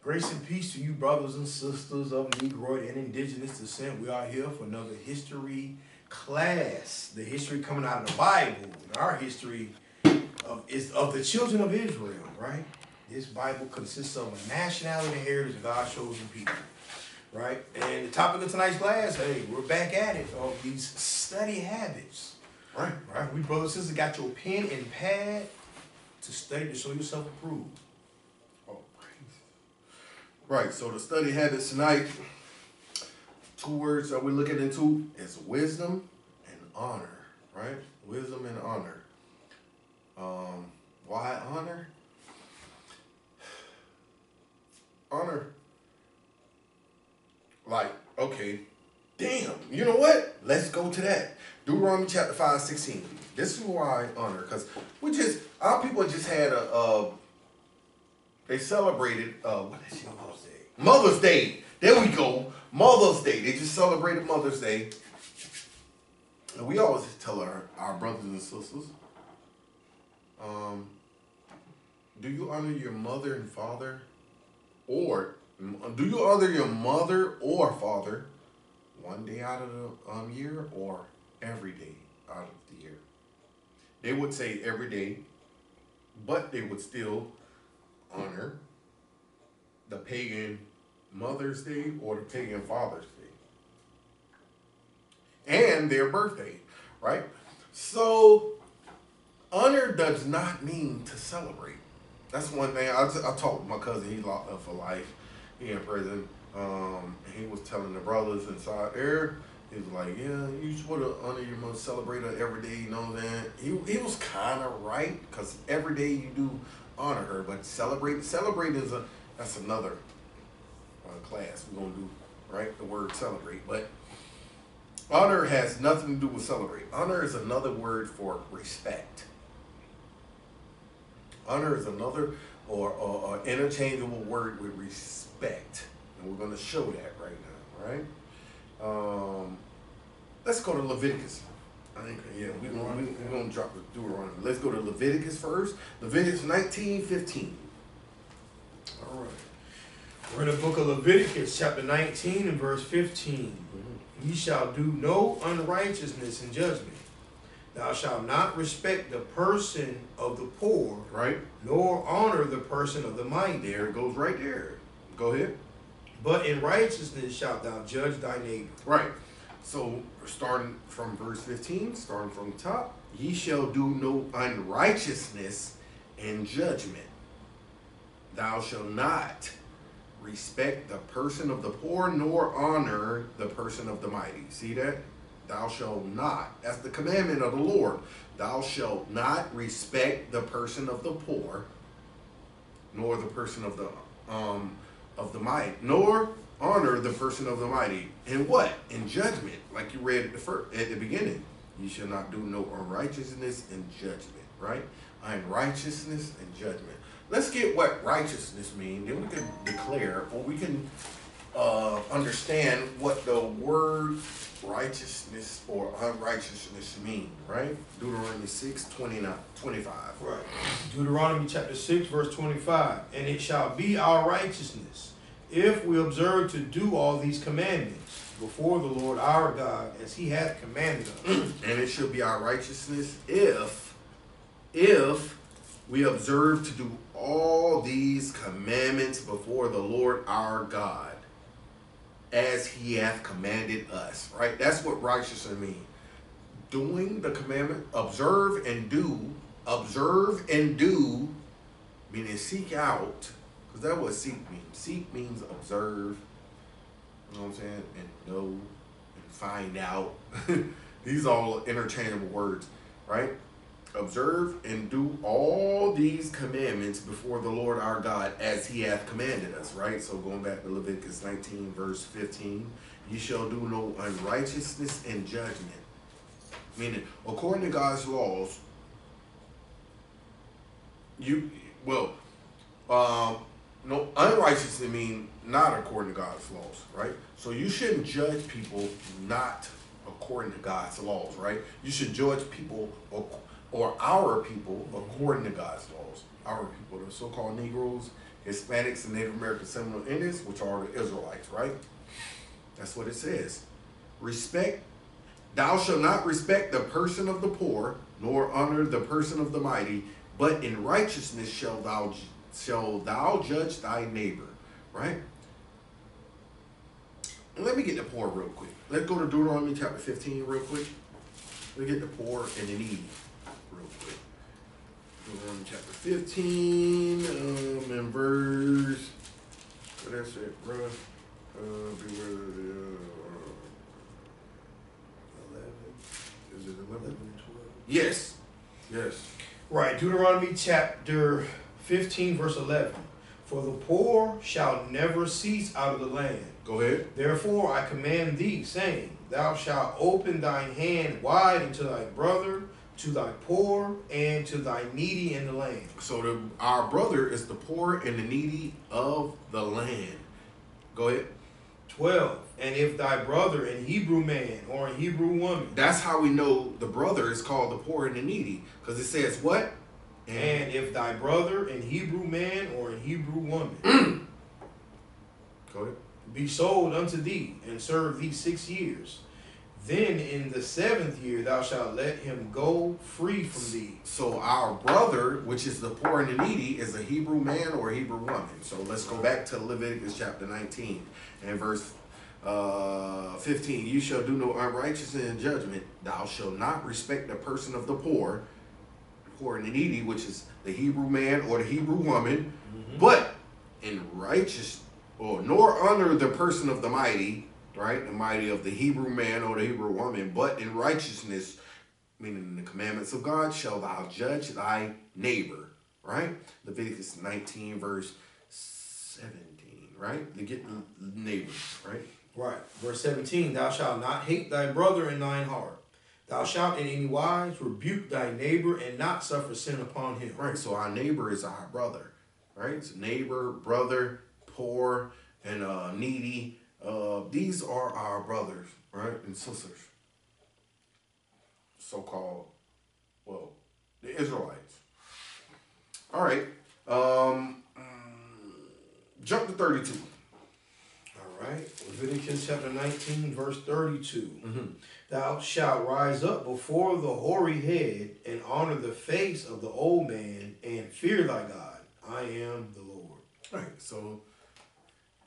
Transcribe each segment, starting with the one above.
Grace and peace to you, brothers and sisters of Negroid and indigenous descent. We are here for another history class. The history coming out of the Bible. And our history is of the children of Israel, right? This Bible consists of a nationality and heritage of God's chosen people, right? And the topic of tonight's class, hey, we're back at it, of these study habits, right? We brothers and sisters got your pen and pad to study to show yourself approved. Right, so the study habits tonight, two words that we're looking into is wisdom and honor, right? Wisdom and honor. Why honor? Honor, like, okay, damn, you know what? Let's go to that. Deuteronomy chapter 5:16. This is why honor, because our people just had they celebrated, what is it? Mother's Day. There we go. Mother's Day. They just celebrated Mother's Day. And we always tell our brothers and sisters, do you honor your mother and father? Or do you honor your mother or father one day out of the year or every day out of the year? They would say every day, but they would still honor the pagan Mother's Day or the pagan Father's Day and their birthday, right? So honor does not mean to celebrate. That's one thing. I talked with my cousin. He's locked up for life. He in prison. He was telling the brothers inside there, he was like, yeah, you supposed to honor your mother, celebrate her every day, you know that. He was kind of right, because every day you do honor her, but celebrate is that's another class we're going to do, right? The word celebrate. But honor has nothing to do with celebrate. Honor is another word for respect. Honor is another or interchangeable word with respect. And we're going to show that right now, right? Let's go to Leviticus. I think, yeah, we're going to drop the Deuteronomy. Let's go to Leviticus first. Leviticus 19:15. All right. We're in the book of Leviticus, chapter 19 and verse 15. Ye shall do no unrighteousness in judgment. Thou shalt not respect the person of the poor, right? Nor honor the person of the mighty. There it goes right there. Go ahead. But in righteousness shalt thou judge thy neighbor. Right. So starting from verse 15, starting from the top, ye shall do no unrighteousness in judgment. Thou shalt not respect the person of the poor, nor honor the person of the mighty. See that? Thou shalt not. That's the commandment of the Lord. Thou shalt not respect the person of the poor, nor the person of the mighty, nor honor the person of the mighty. In what? In judgment, like you read at the beginning. You shall not do no unrighteousness in judgment, right? Unrighteousness and judgment. Let's get what righteousness means, then we can declare, or we can understand what the word righteousness or unrighteousness mean, right? Deuteronomy 6:25. Right. Deuteronomy chapter 6, verse 25. And it shall be our righteousness, if we observe to do all these commandments before the Lord our God, as he hath commanded us. And it shall be our righteousness if we observe to do all these commandments before the Lord our God, as he hath commanded us, right? That's what righteousness means. Doing the commandment, observe and do, meaning seek out, because that's what seek means. Seek means observe, you know what I'm saying, and know, and find out. These are all interchangeable words, right? Observe and do all these commandments before the Lord our God, as he hath commanded us, right? So going back to Leviticus 19, verse 15, ye shall do no unrighteousness in judgment. Meaning, according to God's laws, no, unrighteousness mean not according to God's laws, right? So you shouldn't judge people not according to God's laws, right? You should judge people or our people according to God's laws. Our people, the so-called Negroes Hispanics and Native American Seminole Indians, which are the Israelites, right? That's what it says. Respect. Thou shalt not respect the person of the poor, nor honor the person of the mighty, but in righteousness shall thou judge thy neighbor, right? And let me get the poor real quick. Let's go to Deuteronomy chapter 15 real quick. Let's get the poor and the needy real quick. Deuteronomy chapter 15, and verse, what that's it, bro? Beware of the, 11. is it 11? 11 and 12. Yes. Yes. Right, Deuteronomy chapter 15, verse 11. For the poor shall never cease out of the land. Go ahead. Therefore I command thee, saying, Thou shalt open thine hand wide unto thy brother, to thy poor, and to thy needy in the land. So our brother is the poor and the needy of the land. Go ahead. 12. And if thy brother, an Hebrew man or a Hebrew woman, That's how we know the brother is called the poor and the needy. Because it says what? and if thy brother, an Hebrew man or a Hebrew woman, Go ahead. be sold unto thee, and serve thee 6 years, then in the 7th year thou shalt let him go free from thee. So our brother, which is the poor and the needy, is a Hebrew man or a Hebrew woman. So let's go back to Leviticus chapter 19 and verse 15. You shall do no unrighteousness in judgment. Thou shalt not respect the person of the poor and the needy, which is the Hebrew man or the Hebrew woman, but in righteous, or nor honor the person of the mighty, right? The mighty of the Hebrew man or the Hebrew woman, but in righteousness, meaning the commandments of God, shall thou judge thy neighbor, right? Leviticus 19, verse 17, right? To get the neighbors, right? Right. Verse 17, thou shalt not hate thy brother in thine heart. Thou shalt in any wise rebuke thy neighbor and not suffer sin upon him. Right, so our neighbor is our brother, right? So neighbor, brother, poor, and needy. These are our brothers, right, and sisters. So-called, well, the Israelites. All right. Jump to 32. All right. Leviticus chapter 19, verse 32. Thou shalt rise up before the hoary head and honor the face of the old man and fear thy God. I am the Lord. All right, so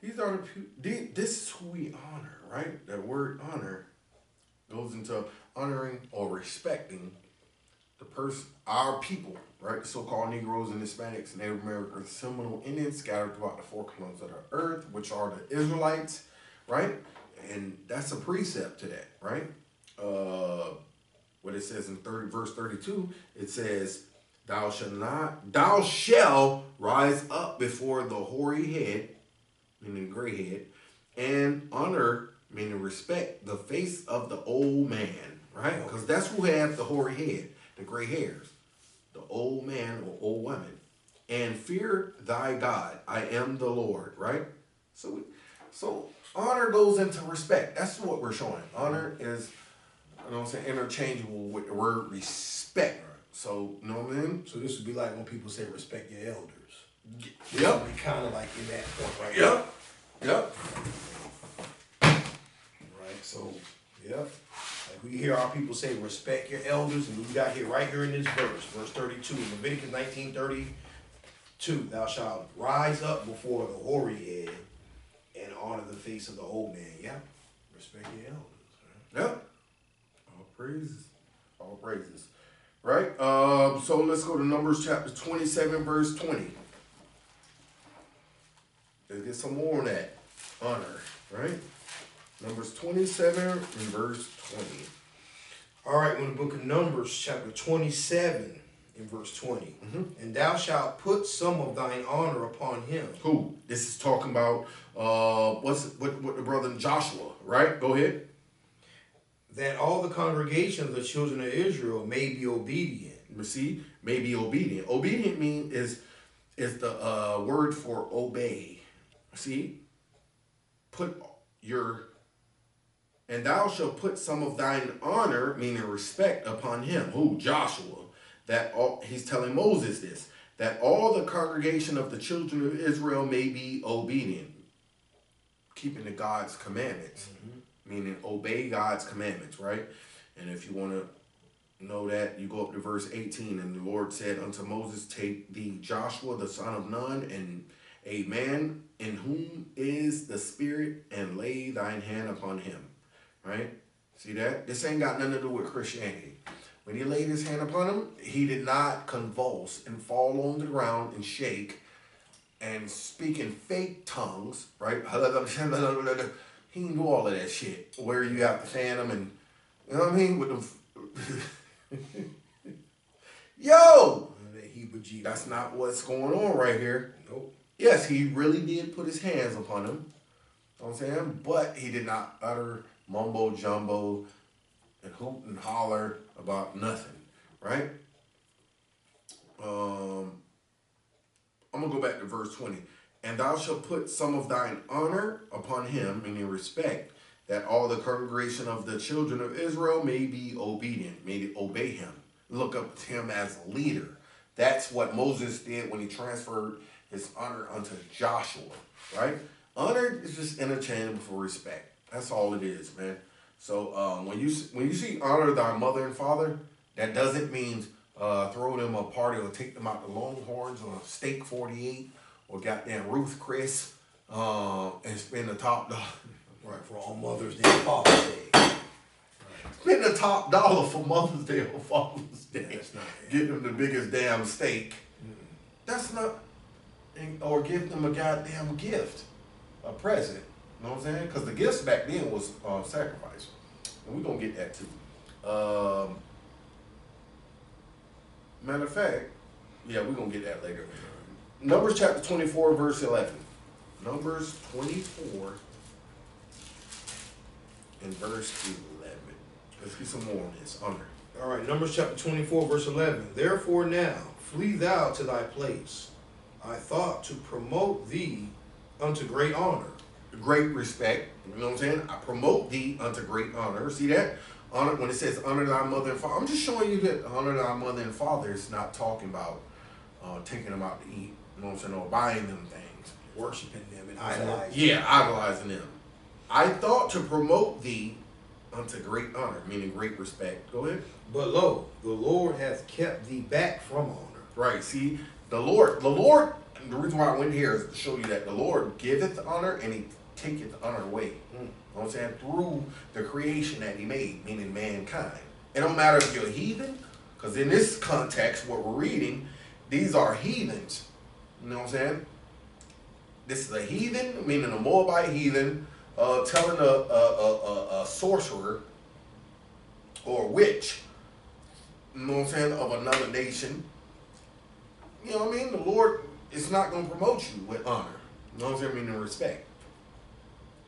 these are this is who we honor, right? That word honor goes into honoring or respecting the person, our people, right? The so-called Negroes and Hispanics, Native Americans, Seminole Indians scattered throughout the 4 corners of the earth, which are the Israelites, right? And that's a precept to that, right? What it says in verse 32, it says, Thou shall rise up before the hoary head, meaning gray head, and honor, meaning respect, the face of the old man, right? Because that's who have the hoary head, the gray hairs, the old man or old woman. And fear thy God, I am the Lord, right? So honor goes into respect. That's what we're showing. Honor is, you know what I'm saying, interchangeable with the word respect. So, you know what I mean? So this would be like when people say respect your elders. Yep. Be kind of like in that point right Yep. Yep. Right, so, yep. Like we hear our people say, respect your elders, and we got here right here in this verse 32, Leviticus 19:32. Thou shalt rise up before the hoary head and honor the face of the old man. Yeah, respect your elders. Right? Yep. All praises. All praises. Right? So let's go to Numbers chapter 27, verse 20. Let's get some more on that honor, right? Numbers 27 and verse 20. All right, in the book of Numbers, chapter 27, in verse 20. And thou shalt put some of thine honor upon him. Who? This is talking about what the brother Joshua, right? Go ahead. That all the congregation of the children of Israel may be obedient. You see, may be obedient. Obedient is the word for obey. See, and thou shalt put some of thine honor, meaning respect, upon him. Who? Joshua. He's telling Moses this. that all the congregation of the children of Israel may be obedient, keeping the God's commandments, meaning obey God's commandments, right? And if you want to know that, you go up to verse 18, and the Lord said unto Moses, take thee Joshua the son of Nun, and a man in whom is the Spirit, and lay thine hand upon him, right? See that? This ain't got nothing to do with Christianity. When he laid his hand upon him, he did not convulse and fall on the ground and shake and speak in fake tongues, right? He didn't do all of that shit where you have to fan him and, you know what I mean? With them. Yo! That's not what's going on right here. Nope. Yes, he really did put his hands upon him. You know what I'm saying? But he did not utter mumbo jumbo and hoot and holler about nothing, right? I'm going to go back to verse 20. And thou shalt put some of thine honor upon him, meaning respect, that all the congregation of the children of Israel may be obedient, may obey him. Look up to him as a leader. That's what Moses did when he transferred his honor unto Joshua, right? Honor is just interchangeable for respect. That's all it is, man. So when you see honor thy mother and father, that doesn't mean throw them a party or take them out to Longhorns or Steak 48 or goddamn Ruth Chris and spend the top dollar. Right, for all Mother's Day and Father's Day. Right. Spend the top dollar for Mother's Day or Father's Day. That's not it. Get them the biggest damn steak. That's not, or give them a goddamn gift, a present. You know what I'm saying? Because the gifts back then was sacrifice. And we're going to get that too. Matter of fact, yeah, we're going to get that later. Numbers chapter 24, verse 11. Numbers 24 and verse 11. Let's get some more on this. Honor. All right, Numbers chapter 24, verse 11. Therefore now, flee thou to thy place. I thought to promote thee unto great honor. Great respect. You know what I'm saying? I promote thee unto great honor. See that? Honor, when it says honor thy mother and father, I'm just showing you that honor thy mother and father is not talking about taking them out to eat. You know what I'm saying? Or buying them things. Worshiping them and idolizing. Yeah, idolizing them. I thought to promote thee unto great honor, meaning great respect. Go ahead. But lo, the Lord hath kept thee back from honor. Right. See, the Lord, the reason why I went here is to show you that the Lord giveth honor and he taketh honor away. You know what I'm saying? Through the creation that he made, meaning mankind. It don't matter if you're a heathen, because in this context, what we're reading, these are heathens. You know what I'm saying? This is a heathen, meaning a Moabite heathen, telling a sorcerer or a witch, you know what I'm saying, of another nation. You know what I mean? The Lord is not going to promote you with honor. You know what I'm saying? Meaning respect.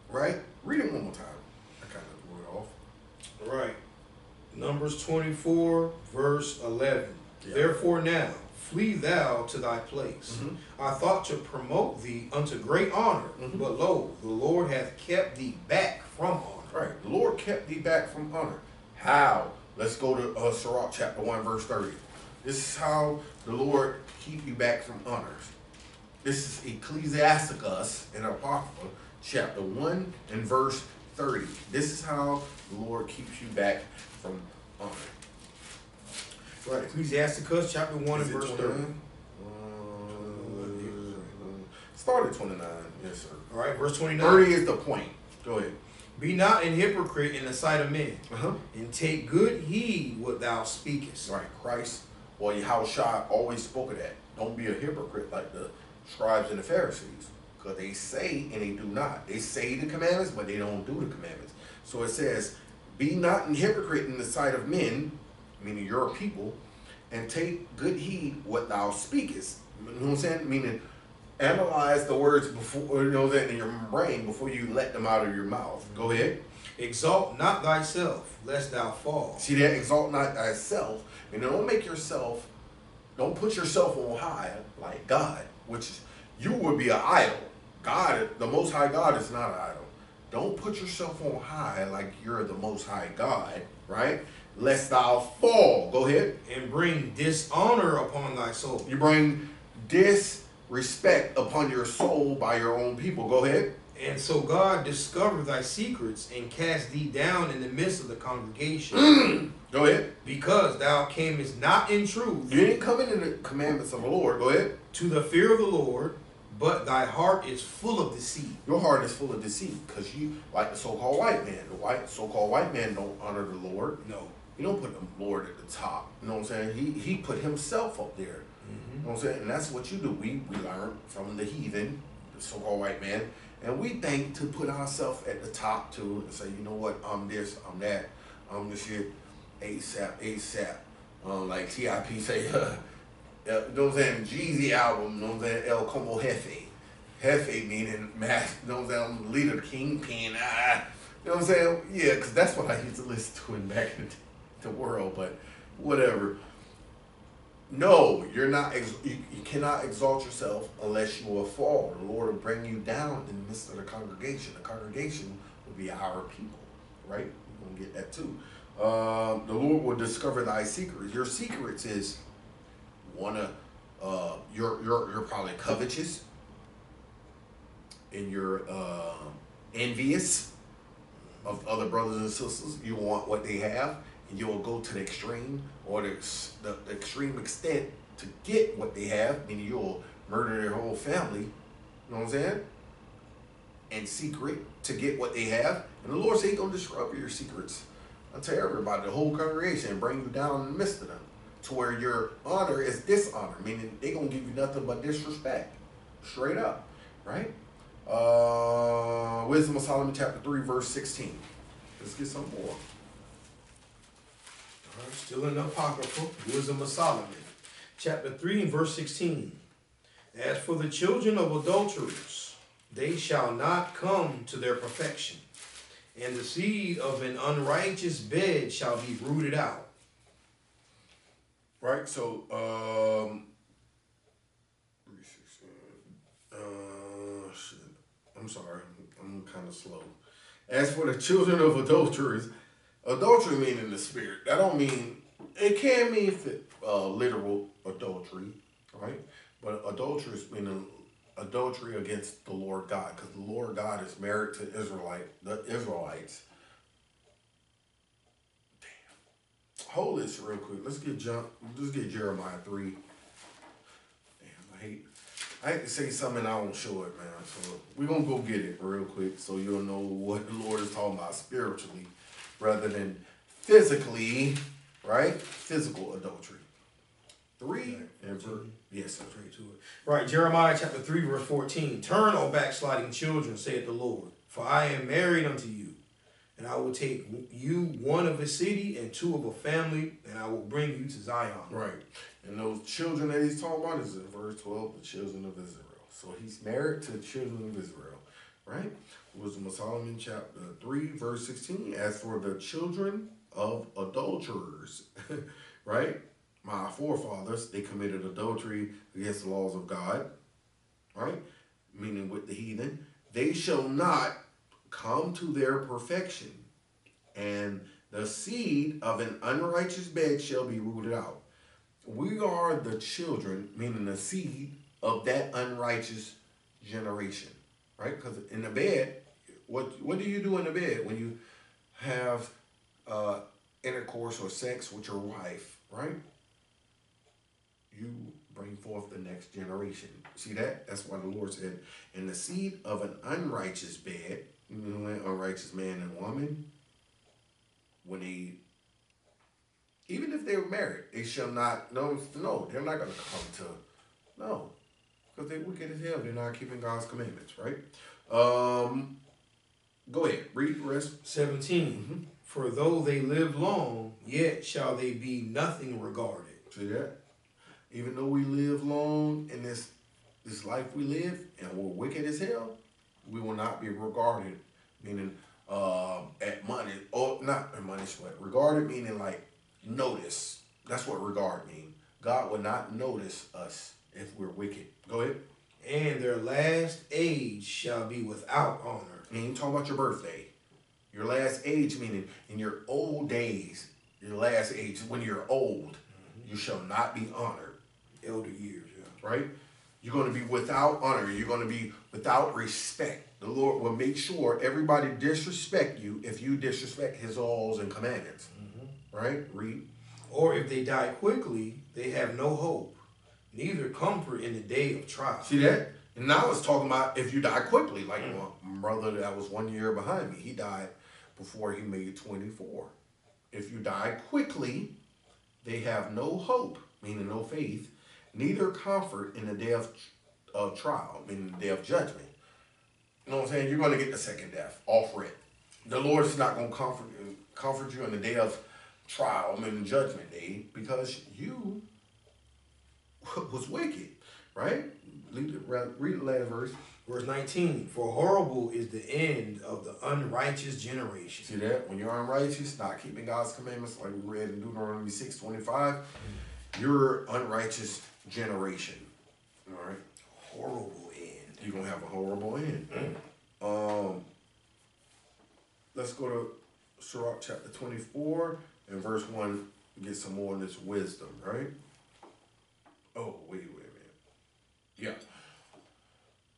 Right? Read it one more time. I kind of threw it off. Right. Numbers 24, verse 11. Yeah. Therefore now, flee thou to thy place. I thought to promote thee unto great honor, but lo, the Lord hath kept thee back from honor. Right. The Lord kept thee back from honor. How? Let's go to Sirach chapter 1, verse 30. This is how the Lord keep you back from honors. This is Ecclesiasticus in Apocrypha, chapter 1 and verse 30. This is how the Lord keeps you back from honor. Right, Ecclesiasticus chapter 1 and verse 30. Start at 29, yes sir. All right, verse 29. 30 is the point. Go ahead. Be not an hypocrite in the sight of men, and take good heed what thou speakest. Right, Christ, well, Yahushua always spoke of that. Don't be a hypocrite like the scribes and the Pharisees, because they say and they do not. They say the commandments, but they don't do the commandments. So it says, be not an hypocrite in the sight of men, meaning your people, and take good heed what thou speakest. You know what I'm saying? Meaning, analyze the words before, you know, that in your brain before you let them out of your mouth. Go ahead. Exalt not thyself, lest thou fall. See that? Exalt not thyself. And don't make yourself, don't put yourself on high like God, which is, you would be an idol. God, the Most High God is not an idol. Don't put yourself on high like you're the Most High God, right? Lest thou fall. Go ahead. And bring dishonor upon thy soul. You bring disrespect upon your soul by your own people. Go ahead. And so God discovered thy secrets and cast thee down in the midst of the congregation. Go ahead. Because thou camest not in truth. You didn't come in the commandments of the Lord. Go ahead. To the fear of the Lord, but thy heart is full of deceit. Your heart is full of deceit because you, like the so-called white man. The so-called white man don't honor the Lord. No. He don't put the Lord at the top. You know what I'm saying? He put himself up there. You know what I'm saying? And that's what you do. We learn from the heathen, the so-called white man, and we think to put ourselves at the top too and say, you know what, I'm this, I'm that, I'm the shit, ASAP. Like TIP say, you know what I'm saying? Jeezy album, you know what I'm saying? El Como Jefe. Jefe meaning mass, you know what I'm saying? I'm the leader, the kingpin. You know what I'm saying? Yeah, because that's what I used to listen to in back in the world, but whatever. No, you're not. You cannot exalt yourself unless you will fall. The Lord will bring you down in the midst of the congregation. The congregation will be our people, right? We're gonna get that too. The Lord will discover thy secrets. Your secrets is you're probably covetous, and you're envious of other brothers and sisters. You want what they have. And you'll go to the extreme or the extreme extent to get what they have, meaning you'll murder their whole family, you know what I'm saying? In secret to get what they have. And the Lord said He's going to disrupt your secrets. I'll tell everybody, the whole congregation, and bring you down in the midst of them to where your honor is dishonor, meaning they're going to give you nothing but disrespect. Straight up, right? Wisdom of Solomon chapter 3, verse 16. Let's get some more. Still in the Apocrypha, Wisdom of Solomon, chapter 3 and verse 16. As for the children of adulterers, they shall not come to their perfection, and the seed of an unrighteous bed shall be rooted out. Right, so, I'm sorry, I'm kind of slow. As for the children of adulterers, adultery meaning the spirit. That don't mean, it can mean literal adultery, right? But adultery is meaning adultery against the Lord God, because the Lord God is married to the Israelites. Damn. Hold this real quick. Let's get Jeremiah 3. Damn, I hate to say something and I won't show it, man. So we're gonna go get it real quick so you'll know what the Lord is talking about spiritually rather than physically, right? Physical adultery. 3 and verse. Yes, sir. Right, Jeremiah chapter 3, verse 14. Turn, O backsliding children, saith the Lord, for I am married unto you, and I will take you one of a city and two of a family, and I will bring you to Zion. Right. And those children that he's talking about is in verse 12, the children of Israel. So he's married to the children of Israel, right? Wisdom of Solomon chapter 3, verse 16. As for the children of adulterers, right? My forefathers, they committed adultery against the laws of God, right? Meaning with the heathen. They shall not come to their perfection, and the seed of an unrighteous bed shall be rooted out. We are the children, meaning the seed of that unrighteous generation, right? Because in the bed, what do you do in the bed when you have intercourse or sex with your wife, right? You bring forth the next generation. See that? That's why the Lord said, in the seed of an unrighteous bed, you know, an unrighteous man and woman, when they, even if they're married, they shall not, no, they're not going to come to, no, because they're wicked as hell. They're not keeping God's commandments, right? Go ahead, read the rest. 17. Mm-hmm. For though they live long, yet shall they be nothing regarded. See that? Even though we live long in this life we live, and we're wicked as hell, we will not be regarded, meaning at money, or not at money sweat. Regarded meaning like notice. That's what regard means. God will not notice us if we're wicked. Go ahead. And their last age shall be without honor. And you talking about your birthday. Your last age meaning in your old days, your last age, when you're old, you shall not be honored. Elder years, yeah. Right? You're going to be without honor. You're going to be without respect. The Lord will make sure everybody disrespect you if you disrespect his laws and commandments. Right? Read. Or if they die quickly, they have no hope, neither comfort in the day of trial. See that? And now it's talking about if you die quickly. Like my brother that was 1 year behind me, he died before he made 24. If you die quickly, they have no hope, meaning no faith, neither comfort in the day of trial, meaning the day of judgment. You know what I'm saying? You're going to get the second death, off rip. The Lord is not going to comfort you in the day of trial, meaning judgment day, because you was wicked, right? Read the last verse. Verse 19, for horrible is the end of the unrighteous generation. See that? When you're unrighteous, not keeping God's commandments, like we read in Deuteronomy 6:25, you're unrighteous generation. All right? Horrible end. You're going to have a horrible end. Let's go to Sirach chapter 24 and verse 1 to get some more of this wisdom, right? Oh, wait a minute. Yeah.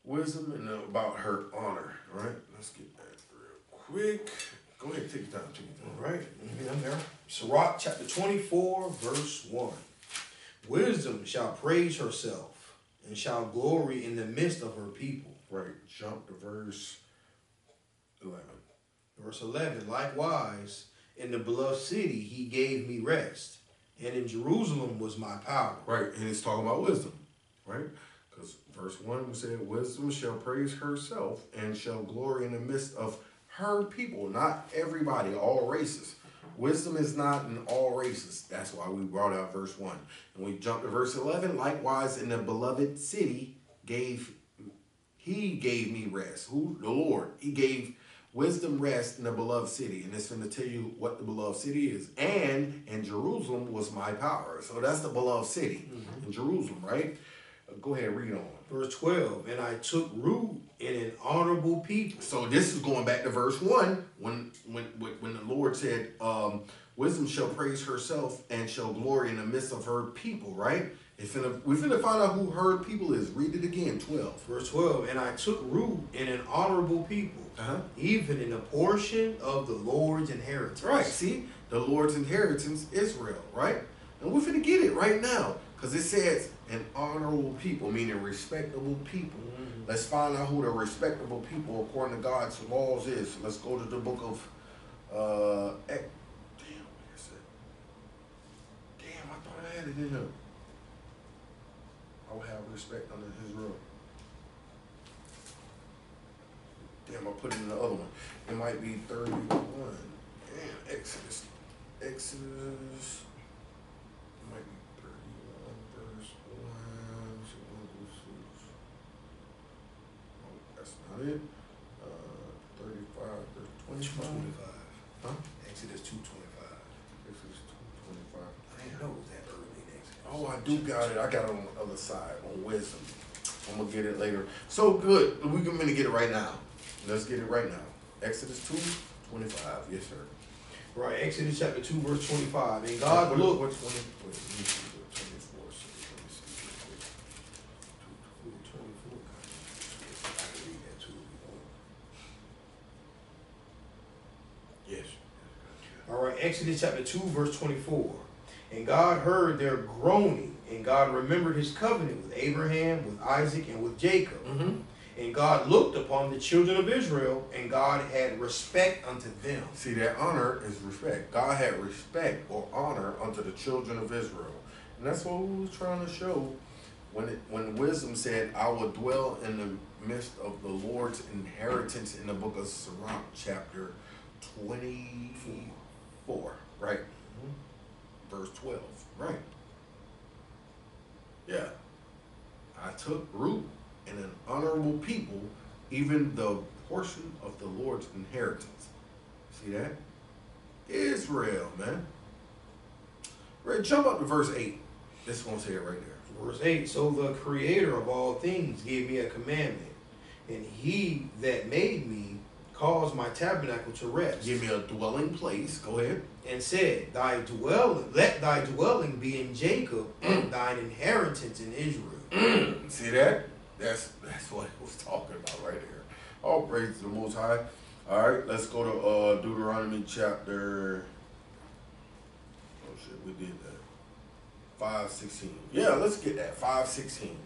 Wisdom and about her honor, right? Let's get that real quick. Go ahead, take your time. All right, I'm there. Sirach chapter 24, verse 1. Wisdom shall praise herself and shall glory in the midst of her people. Right, jump to verse 11. Verse 11, likewise, in the beloved city he gave me rest, and in Jerusalem was my power. Right, and it's talking about wisdom, right? Because verse 1 we said, wisdom shall praise herself and shall glory in the midst of her people. Not everybody, all races. Wisdom is not in all races. That's why we brought out verse 1. And we jumped to verse 11. Likewise, in the beloved city he gave me rest. Who? The Lord. He gave wisdom rest in the beloved city. And it's going to tell you what the beloved city is. And in Jerusalem was my power. So that's the beloved city in Jerusalem, right? Go ahead, read on. Verse 12, and I took root in an honorable people. So this is going back to verse 1 when the Lord said, wisdom shall praise herself and shall glory in the midst of her people, right? We're finna find out who her people is. Read it again, 12. Verse 12, and I took root in an honorable people, even in a portion of the Lord's inheritance. Right, see? The Lord's inheritance, Israel, right? And we're finna get it right now. Because it says an honorable people, meaning respectable people. Let's find out who the respectable people according to God's laws is. Let's go to the book of where is it? Damn, I thought I had it in here. I will have respect under his rule. Damn, I put it in the other one. It might be 31. Damn, Exodus. It might be 31 verse 1. Oh, that's not it. 35 verse 25. 225. Huh? Exodus 225. Exodus 225. I didn't know it was that early in Exodus. Oh, I do got it. I got it on the other side, on wisdom. I'm going to get it later. So good. We're going to get it right now. Let's get it right now. Exodus 2:25. Yes, sir. Right, Exodus chapter 2, verse 25. And God looked. What 20? Wait, let me see what 24 says. Let me see. 24. I can read that too. Yes. All right, Exodus chapter 2, verse 24. And God heard their groaning, and God remembered his covenant with Abraham, with Isaac, and with Jacob. And God looked upon the children of Israel, and God had respect unto them. See, that honor is respect. God had respect or honor unto the children of Israel. And that's what we was trying to show when wisdom said, I will dwell in the midst of the Lord's inheritance in the book of Sirach, chapter 24, right? Verse 12, right? Yeah. I took root in an honorable people, even the portion of the Lord's inheritance. See that? Israel, man. Right, jump up to verse 8. This is going to say it right there. Verse 8, so the creator of all things gave me a commandment, and he that made me caused my tabernacle to rest. Give me a dwelling place. Go ahead. And said, let thy dwelling be in Jacob, and thine inheritance in Israel. See that? That's what it was talking about right there. All praise to the Most High. All right, let's go to Deuteronomy chapter. Oh shit, we did that. 5:16. Yeah, let's get that 5:16.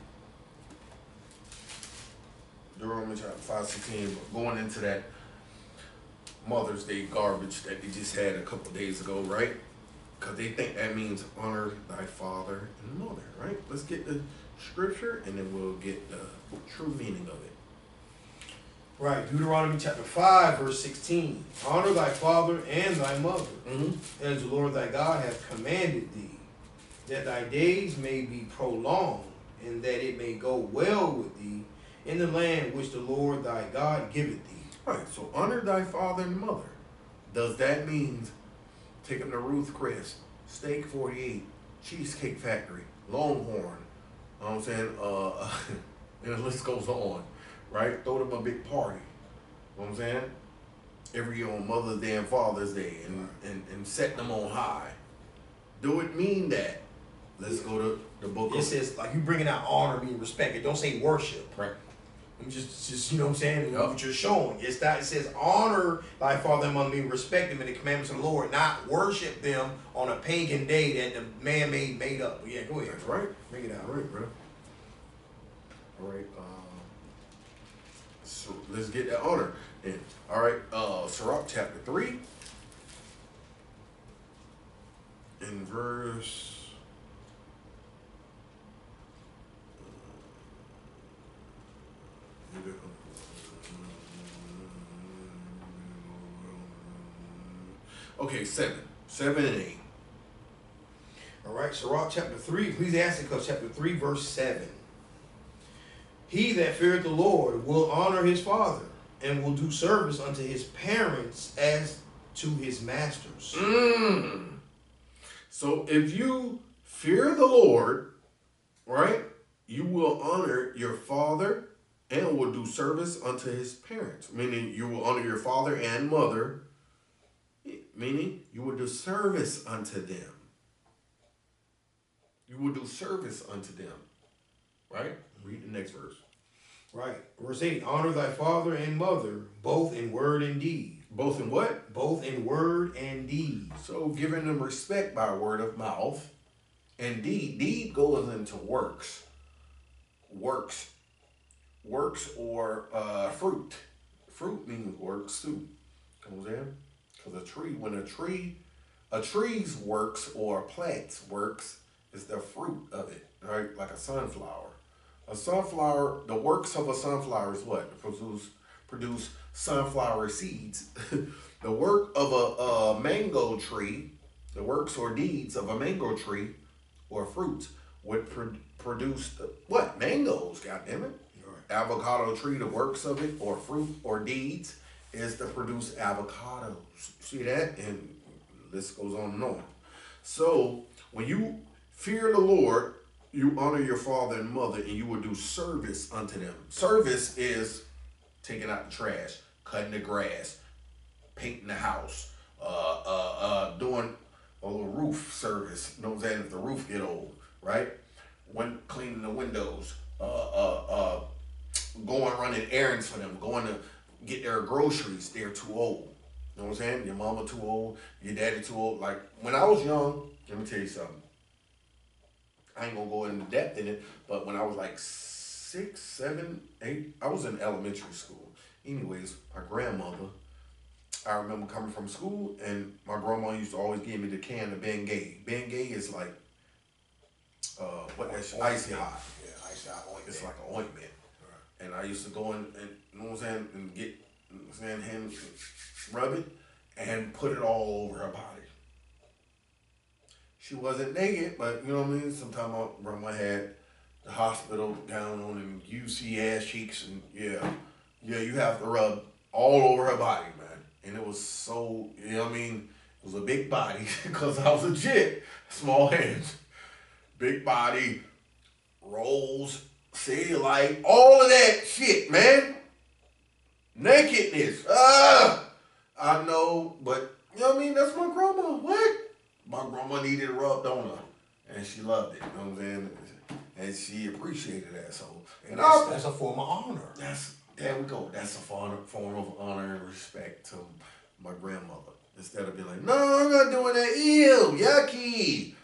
Deuteronomy chapter 5:16. Going into that Mother's Day garbage that they just had a couple days ago, right? Because they think that means honor thy father and mother, right? Let's get the scripture and then we'll get the true meaning of it. Right, Deuteronomy chapter 5, verse 16. Honor thy father and thy mother, as the Lord thy God hath commanded thee, that thy days may be prolonged, and that it may go well with thee in the land which the Lord thy God giveth thee. Right, so honor thy father and mother. Does that mean take them to Ruth Chris, Steak 48, Cheesecake Factory, Longhorn, you know what I'm saying? And the list goes on, right? Throw them a big party, you know what I'm saying? Every year on Mother's Day and Father's Day and set them on high. Do it mean that? Let's go to the book It says, like, you bringing out honor, mean respect. It don't say worship. Right. Just you know what I'm saying? Yep. What you're showing. It's that it says honor thy father and mother, mean respect them in the commandments of the Lord, not worship them on a pagan day that the man made up. Yeah, go ahead. That's right. Bring it out. All right, bro. All right. So let's get that honor. And all right, Sirach chapter 3 in verse. Okay, 7 and 8. All right, Sirach chapter 3, Ecclesiasticus chapter 3, verse 7. He that feareth the Lord will honor his father, and will do service unto his parents as to his masters. So if you fear the Lord, right, you will honor your father and will do service unto his parents. Meaning you will honor your father and mother. Meaning you will do service unto them. You will do service unto them. Right? Read the next verse. Right. Verse 8. Honor thy father and mother, both in word and deed. Both in what? Both in word and deed. So giving them respect by word of mouth. And deed. Deed goes into works. Works or fruit. Fruit means works too. You know what I'm saying? Because a tree's works or a plant's works is the fruit of it, right? Like a sunflower. A sunflower, the works of a sunflower is what? Produce sunflower seeds. The work of a mango tree, the works or deeds of a mango tree or fruits would produce what? Mangoes, goddammit. Avocado tree, the works of it or fruit or deeds is to produce avocados. See that? And this goes on and on. So when you fear the Lord, you honor your father and mother, and you will do service unto them. Service is taking out the trash, cutting the grass, painting the house, doing a little roof service. You know what I'm saying? If the roof get old, right? When cleaning the windows, going running errands for them, going to get their groceries. They're too old. You know what I'm saying? Your mama too old, your daddy too old. Like when I was young, let me tell you something. I ain't gonna go into depth in it, but when I was like 6, 7, 8, I was in elementary school. Anyways, my grandmother, I remember coming from school and my grandma used to always give me the can of Bengay. Bengay is like, icy hot. Yeah, icy hot ointment. It's like an ointment. Right. And I used to go in and, you know what I'm saying, and get, you know what I'm saying, him rub it and put it all over her body. She wasn't naked, but you know what I mean? Sometimes my grandma had the hospital gown on and UC ass cheeks, and yeah, you have to rub all over her body, man. And it was so, you know what I mean? It was a big body because I was legit small hands. Big body, rolls, cellulite, all of that shit, man. Nakedness. I know, but you know what I mean? That's my grandma. What? My grandma needed it rubbed on her, and she loved it. You know what I'm saying? and she appreciated that. So, And that's a form of honor. There we go. That's a form of honor and respect to my grandmother. Instead of being like, no, I'm not doing that. Ew, yucky. You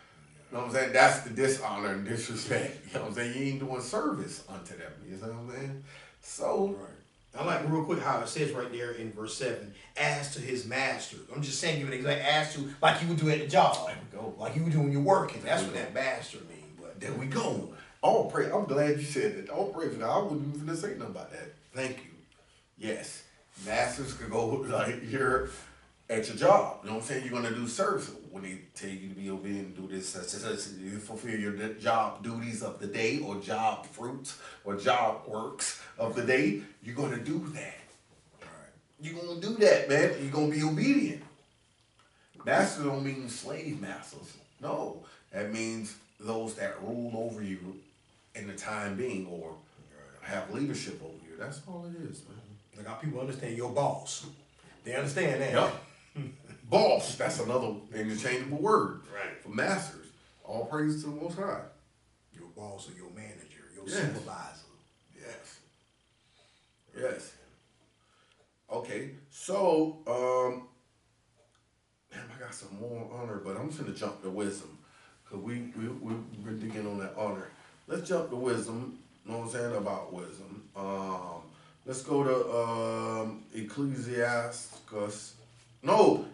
know what I'm saying? That's the dishonor and disrespect. You know what I'm saying? You ain't doing service unto them. You know what I'm saying? So, right. I like real quick how it says right there in verse 7, as to his master. I'm just saying, give an example, as to, like you would do at the job. There we go. Like you would do when you're working. That's what that master means. But there we go. All praise. I'm glad you said that. All praise. I wouldn't even say nothing about that. Thank you. Yes. Masters could go like you're at your job. You know what I'm saying? You're going to do service. When they tell you to be obedient, do this, you fulfill your job duties of the day or job fruits or job works of the day, you're going to do that. All right. You're going to do that, man. You're going to be obedient. Masters don't mean slave masters. No. That means those that rule over you in the time being or have leadership over you. That's all it is, man. Like how people understand your boss. They understand that. Yep. Boss, that's another interchangeable word. Right. For masters. All praise to the Most High. Your boss or your manager, your yes. supervisor. Yes. Yes. Okay, so, damn, I got some more honor, but I'm just going to jump to wisdom. Because we're digging on that honor. Let's jump to wisdom. You know what I'm saying about wisdom. Let's go to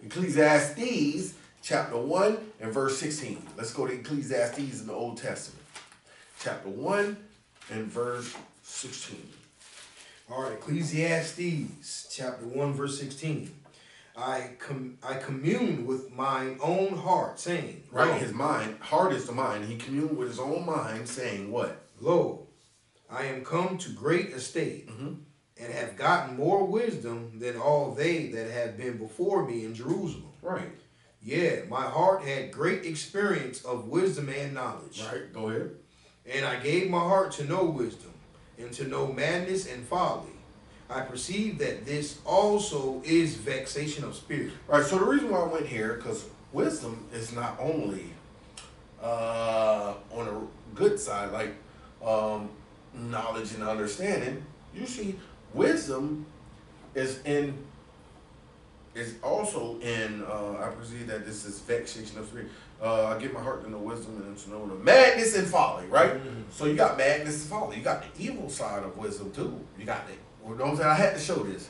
Ecclesiastes chapter 1 and verse 16. Let's go to Ecclesiastes in the Old Testament. Chapter 1 and verse 16. All right, Ecclesiastes chapter 1 verse 16. I commune with mine own heart, saying, right, his mind, heart is the mind. He communed with his own mind, saying what? Lo, I am come to great estate, and have gotten more wisdom than all they that have been before me in Jerusalem. Right. Yeah, my heart had great experience of wisdom and knowledge. Right, go ahead. And I gave my heart to know wisdom, and to know madness and folly. I perceive that this also is vexation of spirit. Right, so the reason why I went here, because wisdom is not only on a good side, like knowledge and understanding. You see, wisdom is also in, I perceive that this is vexation of spirit. I give my heart to know wisdom and to know the madness and folly, right? Mm-hmm. So you got madness and folly. You got the evil side of wisdom too. You got the, you know what I'm saying? I had to show this.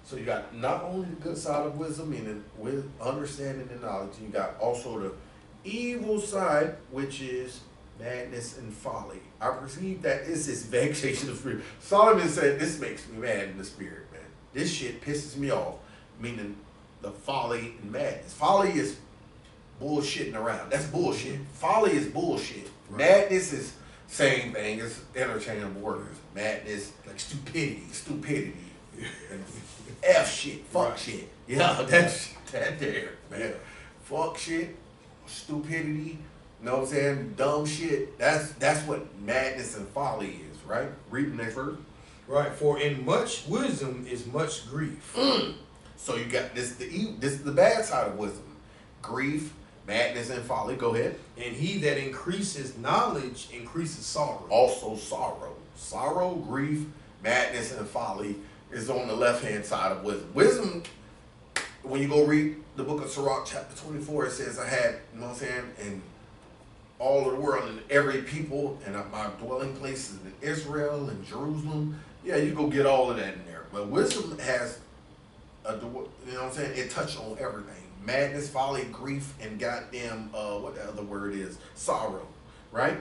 So you got not only the good side of wisdom, meaning with understanding and knowledge, you got also the evil side, which is madness and folly. I perceive that this is vexation of spirit. Solomon said, this makes me mad in the spirit, man. This shit pisses me off, meaning the folly and madness. Folly is bullshitting around. That's bullshit. Folly is bullshit. Right. Madness is same thing. It's interchangeable words. Madness, like stupidity. And F shit. Fuck right. shit. Yeah, that's that there, man. Fuck shit. Stupidity. You know what I'm saying? Dumb shit. That's what madness and folly is, right? Read the next verse. Right. For in much wisdom is much grief. So you got this is the bad side of wisdom. Grief, madness, and folly. Go ahead. And he that increases knowledge increases sorrow. Also sorrow. Sorrow, grief, madness, and folly is on the left-hand side of wisdom. Wisdom, when you go read the book of Sirach, chapter 24, it says, I had, you know what I'm saying, and all of the world and every people and my dwelling places in Israel and Jerusalem. Yeah, you go get all of that in there. But wisdom has you know what I'm saying? It touched on everything. Madness, folly, grief, and goddamn what the other word is? Sorrow. Right?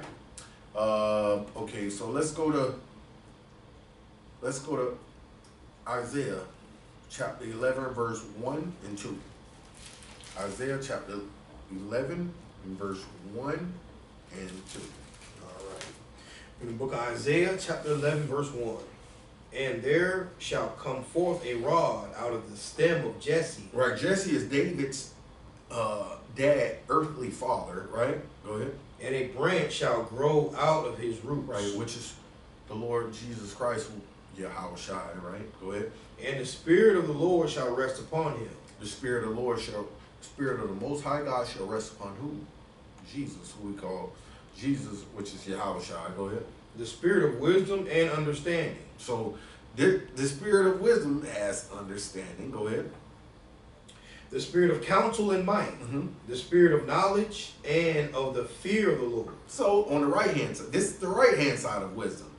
Okay, so let's go to Isaiah chapter 11, verse 1 and 2. Isaiah chapter 11 and verse 1 and 2. All right. In the book of Isaiah, chapter 11, verse 1. And there shall come forth a rod out of the stem of Jesse. Right, Jesse is David's dad, earthly father, right? Go ahead. And a branch shall grow out of his roots. Right, which is the Lord Jesus Christ, Yahushua, right? Go ahead. And the Spirit of the Lord shall rest upon him. The Spirit of the Most High God shall rest upon who? Jesus, who we call Jesus, which is Yahweh Shai. Go ahead. The spirit of wisdom and understanding. So the spirit of wisdom has understanding. Go ahead. The spirit of counsel and might. The spirit of knowledge and of the fear of the Lord. So on the right hand side, this is the right hand side of wisdom.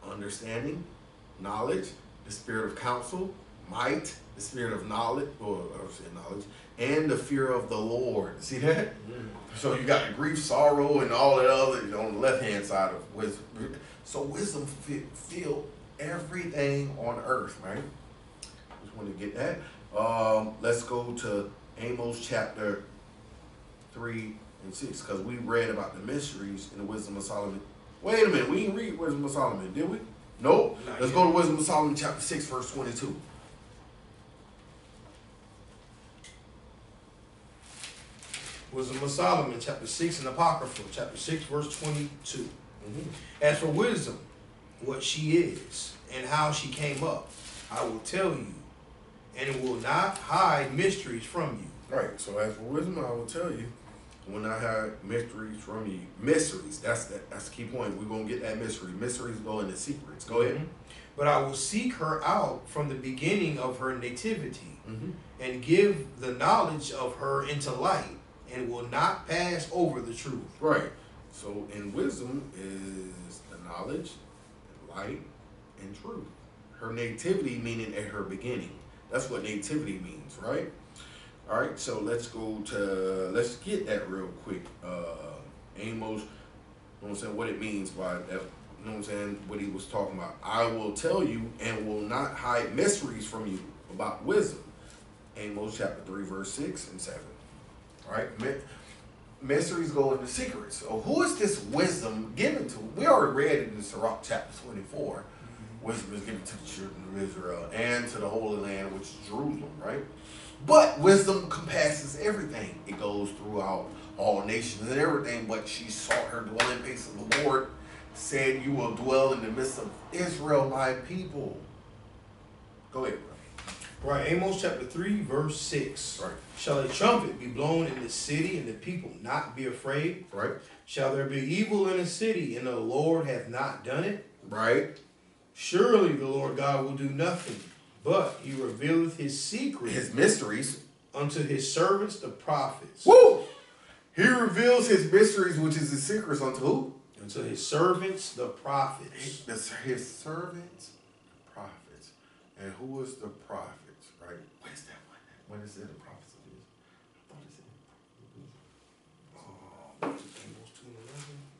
Understanding, knowledge, the spirit of counsel, might, the spirit of knowledge, or I would say knowledge, and the fear of the Lord. See that? So you got grief, sorrow, and all that other on the left hand side of wisdom. So wisdom feel everything on earth, right? Just want to get that. Let's go to Amos chapter 3 and 6, because we read about the mysteries in the wisdom of Solomon. Wait a minute, we didn't read Wisdom of Solomon, did we? Nope. Let's go to Wisdom of Solomon chapter 6, verse 22. Wisdom of Solomon, chapter 6 in Apocrypha, chapter 6, verse 22. As for wisdom, what she is, and how she came up, I will tell you, and will not hide mysteries from you. Right, so as for wisdom, I will tell you, when I hide mysteries from you. Mysteries, that's the key point. We're going to get that mystery. Mysteries go into secrets. Go ahead. But I will seek her out from the beginning of her nativity, and give the knowledge of her into light, and will not pass over the truth. Right. So in wisdom is the knowledge, light, and truth. Her nativity meaning at her beginning. That's what nativity means, right? All right, so let's get that real quick. Amos, you know what I'm saying, what it means by that, you know what I'm saying, what he was talking about. I will tell you and will not hide mysteries from you about wisdom. Amos chapter 3, verse 6 and 7. All right, mysteries go into secrets. So who is this wisdom given to? We already read it in Sirach chapter 24. Wisdom is given to the children of Israel and to the Holy Land, which is Jerusalem, right? But wisdom compasses everything. It goes throughout all nations and everything. But she sought her dwelling place of the Lord, said, you will dwell in the midst of Israel, my people. Go ahead, bro. Right, Amos chapter 3, verse 6. Right. Shall a trumpet be blown in the city, and the people not be afraid? Right. Shall there be evil in the city, and the Lord hath not done it? Right. Surely the Lord God will do nothing, but he revealeth his secrets, his mysteries, unto his servants the prophets. Woo! He reveals his mysteries, which is his secrets, unto who? Unto his servants the prophets. His servants, the prophets. And who is the prophets, right? Where's that one? When is it the prophets of this? I thought it said. Amos 2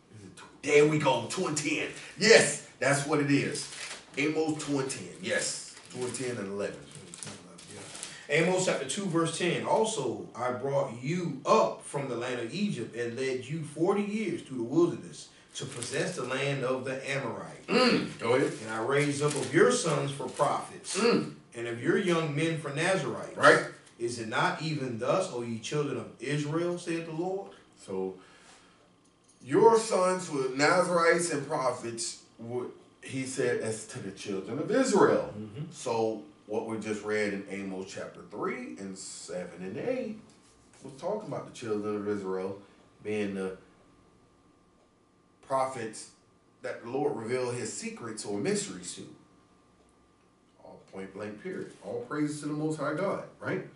and 11. There we go, 2 and 10. Yes, that's what it is. Amos 2 and 10. Yes, 2 and 10 and 11. Amos chapter 2 verse 10. Also I brought you up from the land of Egypt and led you 40 years through the wilderness to possess the land of the Amorite. Go ahead. And I raised up of your sons for prophets, and of your young men for Nazarites. Right. Is it not even thus, O ye children of Israel, saith the Lord? So your sons were Nazarites and prophets, he said, as to the children of Israel. So what we just read in Amos chapter 3 and 7 and 8 was talking about the children of Israel being the prophets that the Lord revealed his secrets or mysteries to. All point blank period. All praises to the Most High God, right?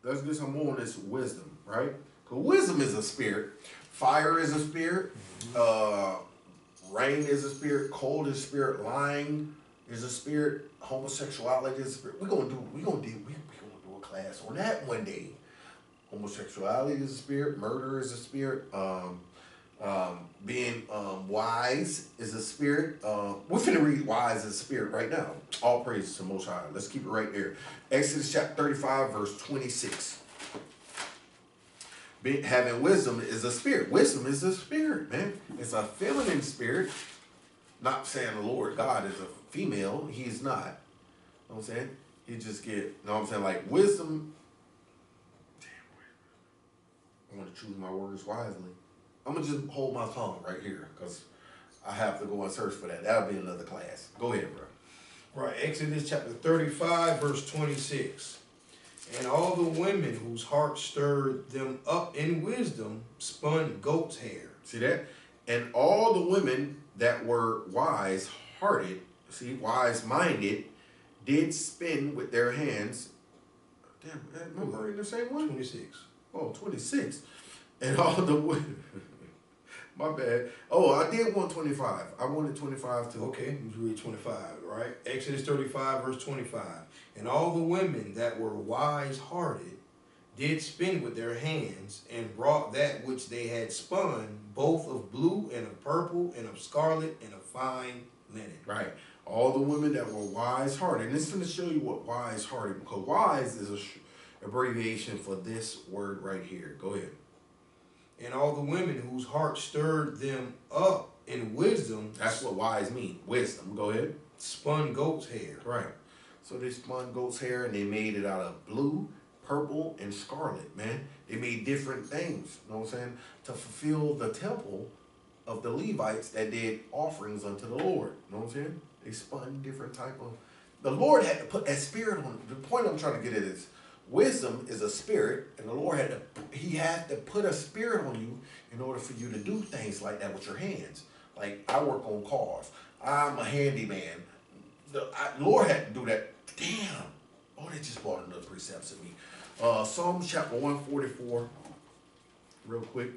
Let's get some more on this wisdom, right? Because wisdom is a spirit. Fire is a spirit. Rain is a spirit. Cold is a spirit. Lying is a spirit. Homosexuality is a spirit. We're gonna do a class on that one day. Homosexuality is a spirit. Murder is a spirit. Being wise is a spirit. We're finna read wise as a spirit right now. All praises to the Most High. Let's keep it right there. Exodus chapter 35, verse 26. Having wisdom is a spirit. Wisdom is a spirit, man. It's a feminine spirit. Not saying the Lord God is a female. He's not. You know what I'm saying? He just get, you know what I'm saying? Like wisdom. Damn, I want to choose my words wisely. I'm going to just hold my tongue right here because I have to go and search for that. That'll be another class. Go ahead, bro. Right, Exodus chapter 35, verse 26. And all the women whose hearts stirred them up in wisdom spun goat's hair. See that? And all the women that were wise hearted, see, wise minded, did spin with their hands. Damn, remember in the same one? 26. Oh, 26. And all the women. My bad. Oh, I did want 25. I wanted 25 too. Okay, let's read 25, right? Exodus 35, verse 25. And all the women that were wise-hearted did spin with their hands, and brought that which they had spun, both of blue and of purple and of scarlet and of fine linen. Right. All the women that were wise-hearted. And it's going to show you what wise-hearted, because wise is a abbreviation for this word right here. Go ahead. And all the women whose hearts stirred them up in wisdom. That's what wise mean. Wisdom. Go ahead. Spun goat's hair. Right. So they spun goat's hair and they made it out of blue, purple, and scarlet, man. They made different things, you know what I'm saying? To fulfill the temple of the Levites that did offerings unto the Lord. You know what I'm saying? They spun different type of... The Lord had to put that spirit on. The point I'm trying to get at is wisdom is a spirit, and the Lord he had to put a spirit on you in order for you to do things like that with your hands. Like, I work on cars. I'm a handyman. The Lord had to do that. Damn. Oh, they just brought another precepts at me. Psalms chapter 144. Real quick.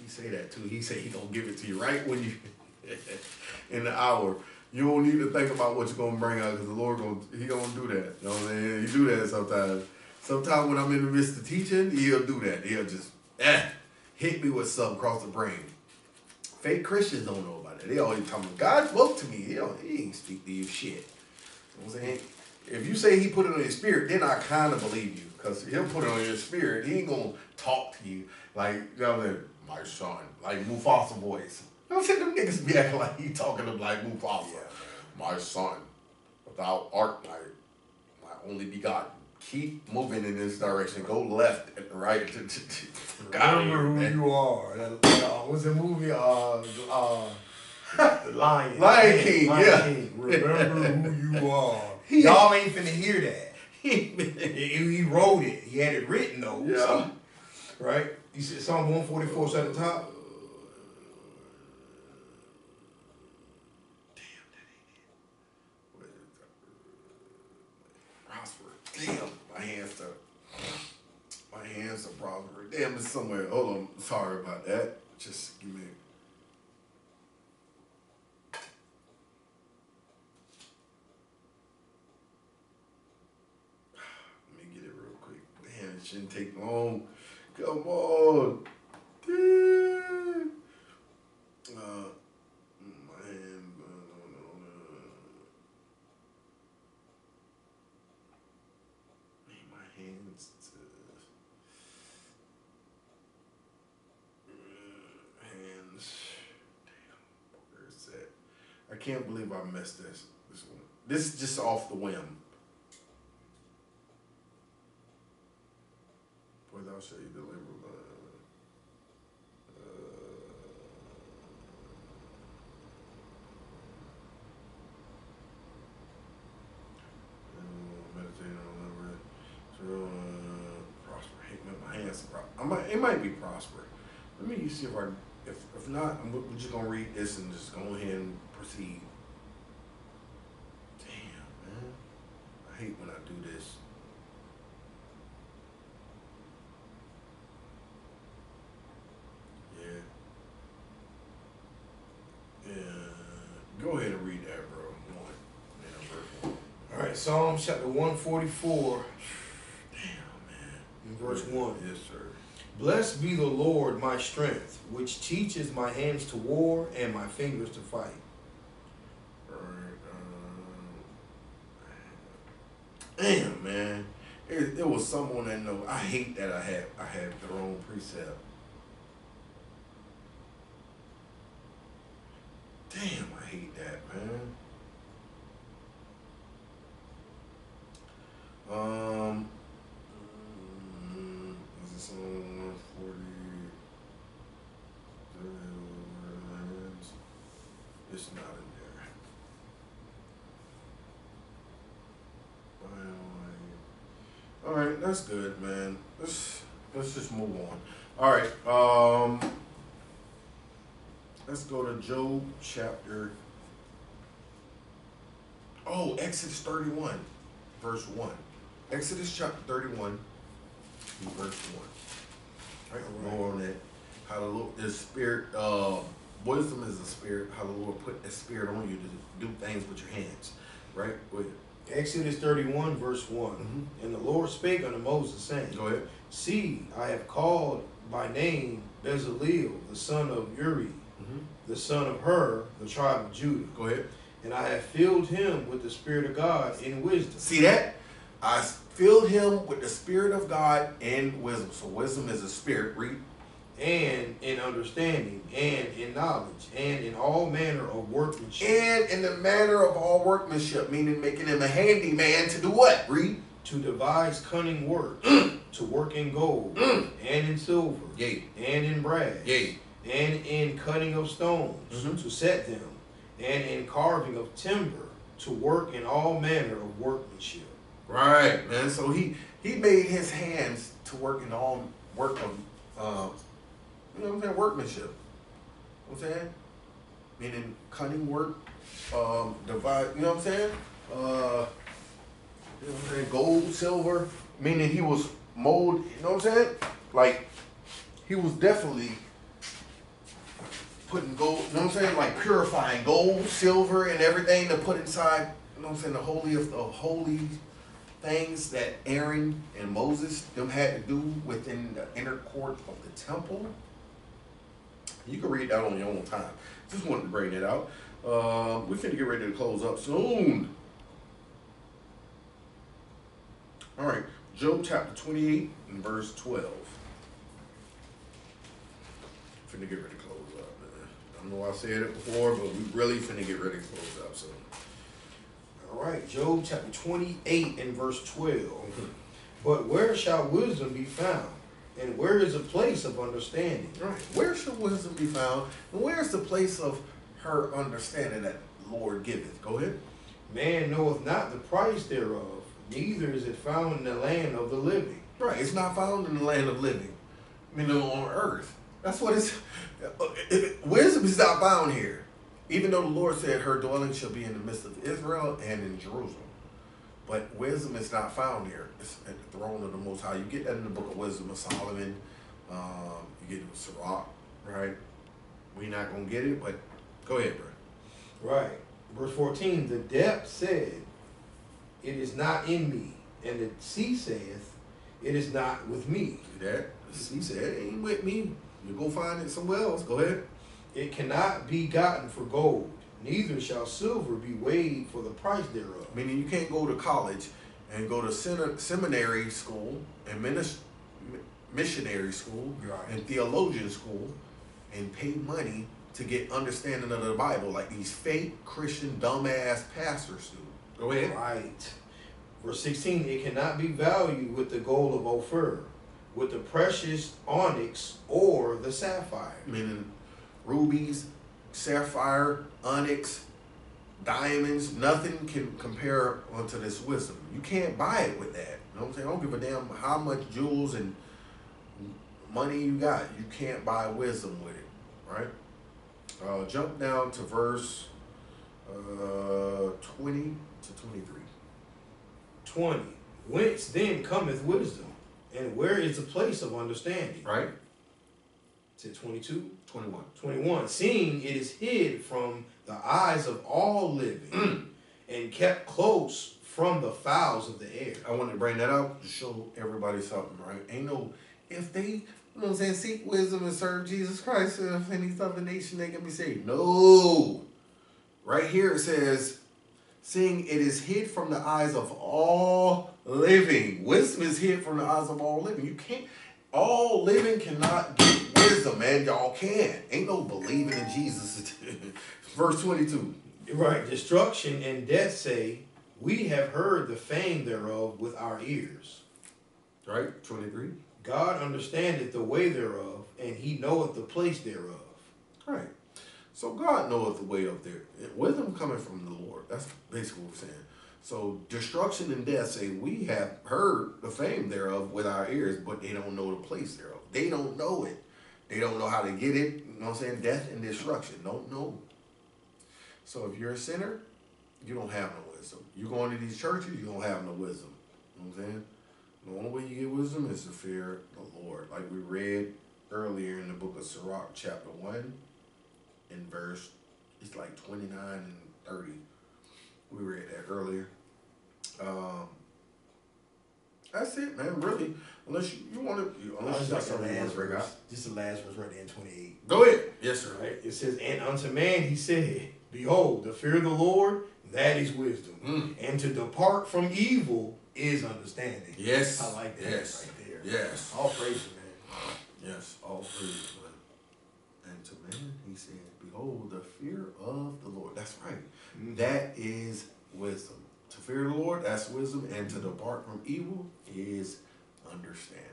He say that too. He said he gonna give it to you right when you in the hour. You don't need to think about what you're gonna bring out, because the Lord he gonna do that. You know what I'm saying? He do that sometimes. Sometimes when I'm in the midst of teaching, he'll do that. He'll just hit me with something across the brain. Fake Christians don't know about it. They always talking about God spoke to me. He ain't speak to you shit. You know what I'm saying? If you say he put it on your spirit, then I kind of believe you, because he'll put it on your spirit. He ain't gonna talk to you like, you know what I'm saying? My son, like Mufasa voice. You know what I'm saying? Them niggas be acting like he talking to like Mufasa. Yeah. My son, without art, my only begotten. Keep moving in this direction. Go left and right. Remember who you are. What's the movie? The Lion. Lion King, yeah. King. Remember who you are. Y'all ain't finna hear that. He wrote it. He had it written though. Yeah. So, right? You said Psalm 144 is at the top? Damn, my hands are prospering. Damn, it's somewhere. Hold on, sorry about that. Just give me. Let me get it real quick. Damn, it shouldn't take long. Come on. Damn. My hand. Hands to hands. Damn, where's that? I can't believe I messed this one. This is just off the whim. Boy, I'll show you the labor. Meditating on the prosper. Hey, man, my hands are prosper. It might be prosper. Let me see if not, we're just gonna read this and just go ahead and proceed. Damn, man, I hate when I do this. Yeah. Go ahead and read that, bro. All right, Psalm chapter 144. In verse 1. Yes, sir. Blessed be the Lord my strength, which teaches my hands to war and my fingers to fight. Alright, damn, man. It was someone that know. I hate that I have the wrong precept. Damn, I hate that, man. Is this on 140? It's not in there. All right, that's good, man. Let's just move on. All right, let's go to Job chapter. Oh, Exodus 31, verse 1. Exodus chapter 31, verse 1. All right, more on that. How the Lord, the spirit, wisdom is a spirit. How the Lord put a spirit on you to do things with your hands. Right? Go ahead. Exodus 31, verse 1. Mm-hmm. And the Lord spake unto Moses, saying, Go ahead. See, I have called by name Bezaleel, the son of Uri, Mm-hmm. the son of Hur, the tribe of Judah. Go ahead. And I have filled him with the Spirit of God in wisdom. See that? I filled him with the Spirit of God and wisdom. So wisdom is a spirit. Read. And in understanding, and in knowledge, and in all manner of workmanship. And in the manner of all workmanship, meaning making him a handyman to do what? Read. To devise cunning works, to work in gold, and in silver, Yea. and in brass, Yea. and in cutting of stones, Mhm. to set them, and in carving of timber, to work in all manner of workmanship. Right, man. So he made his hands to work in all work of you know what I'm saying, workmanship. You know what I'm saying? Meaning cunning work, divide, you know what I'm saying? You know what I'm saying? Gold, silver, meaning he was mold, you know what I'm saying? Like he was definitely putting gold, you know what I'm saying? Like purifying gold, silver, and everything to put inside, you know what I'm saying, the holy of the holy things that Aaron and Moses them had to do within the inner court of the temple. You can read that on your own time. Just wanted to bring that out. We're finna get ready to close up soon. All right, Job chapter 28 and verse 12. Finna get ready to close up, man. I know I said it before, but we really finna get ready to close up soon. All right, Job chapter 28 and verse 12. But where shall wisdom be found? And where is a place of understanding? Right. Where shall wisdom be found? And where is the place of her understanding that the Lord giveth? Go ahead. Man knoweth not the price thereof, neither is it found in the land of the living. Right. It's not found in the land of living. I mean, on earth. That's what it's. Wisdom is not found here. Even though the Lord said her dwelling shall be in the midst of Israel and in Jerusalem. But wisdom is not found here. It's at the throne of the Most High. You get that in the book of Wisdom of Solomon. You get it with Sirach, right? We're not going to get it, but go ahead, bro. Right. Verse 14, the depth said, it is not in me. And the sea saith, it is not with me. See that? He said, it ain't with me. You go find it somewhere else. Go ahead. It cannot be gotten for gold, neither shall silver be weighed for the price thereof. Meaning you can't go to college and go to seminary school and missionary school Right. and theologian school and pay money to get understanding of the Bible like these fake Christian dumbass pastors do. Go ahead. Right. Verse 16, it cannot be valued with the gold of Ophir, with the precious onyx or the sapphire. Meaning rubies, sapphire, onyx, diamonds, nothing can compare unto this wisdom. You can't buy it with that. You know what I'm saying? I don't give a damn how much jewels and money you got. You can't buy wisdom with it, right? Jump down to verse 20 to 23. 20. Whence then cometh wisdom, and where is the place of understanding? Right? To 22. 21. 21. Seeing it is hid from the eyes of all living, and kept close from the fowls of the air. I wanted to bring that out to show everybody something, right? Ain't no, if they, you know what I'm saying, seek wisdom and serve Jesus Christ in any other nation, they can be saved. No. Right here it says, seeing it is hid from the eyes of all living. Wisdom is hid from the eyes of all living. You can't, all living cannot get wisdom, man. Y'all can't. Ain't no believing in Jesus. Verse 22. Right. Destruction and death say, we have heard the fame thereof with our ears. Right? 23. God understandeth the way thereof, and he knoweth the place thereof. Right. So God knoweth the way up there. Wisdom coming from the Lord. That's basically what we're saying. So destruction and death say we have heard the fame thereof with our ears, but they don't know the place thereof. They don't know it. They don't know how to get it. You know what I'm saying? Death and destruction. Don't know. So if you're a sinner, you don't have no wisdom. You going to these churches, you don't have no wisdom. You know what I'm saying? The only way you get wisdom is to fear the Lord. Like we read earlier in the book of Sirach, chapter 1, in verse, it's like 29 and 30. We read that earlier. That's it, man. Really, unless you want to, unless you got something you want to bring out. Just the last verse right there in 28. Go ahead. Yes, sir. Right? It says, and unto man he said, behold, the fear of the Lord, that is wisdom. And to depart from evil is understanding. Yes. I like that yes. right there. Yes. All praise, man. Yes, all praise, man. And to man he said, behold, the fear of the Lord. That's right. That is wisdom. To fear the Lord, that's wisdom. And to depart from evil is understanding.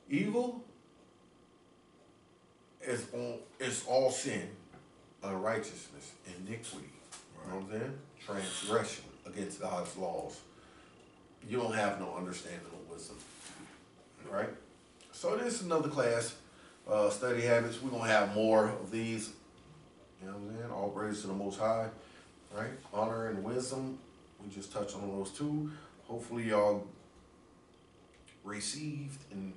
Evil is all sin, unrighteousness, iniquity. You know what I'm saying? Transgression against God's laws. You don't have no understanding of wisdom. Right? So this is another class, study habits. We're going to have more of these. You know what I'm saying? All praise to the Most High. Right? Honor and wisdom. We just touched on those two. Hopefully y'all received and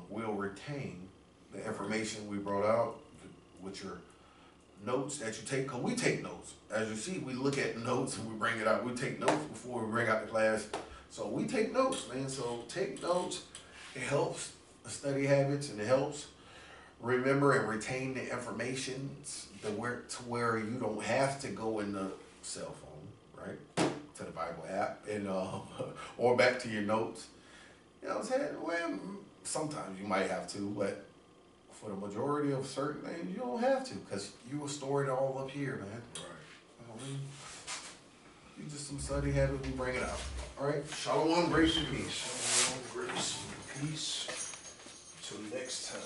will retain the information we brought out with your notes that you take. Because we take notes. As you see, we look at notes and we bring it out. We take notes before we bring out the class. So we take notes, man. So take notes. It helps study habits and it helps remember and retain the information to where you don't have to go in the cell phone, right? To the Bible app and or back to your notes. You know what I'm saying? Well, sometimes you might have to, but for the majority of certain things, you don't have to because you will store it all up here, man. Right. I mean, you just some study habits, we bring it out. All right. Shalom, grace and peace. Shalom, grace and peace. Till next time.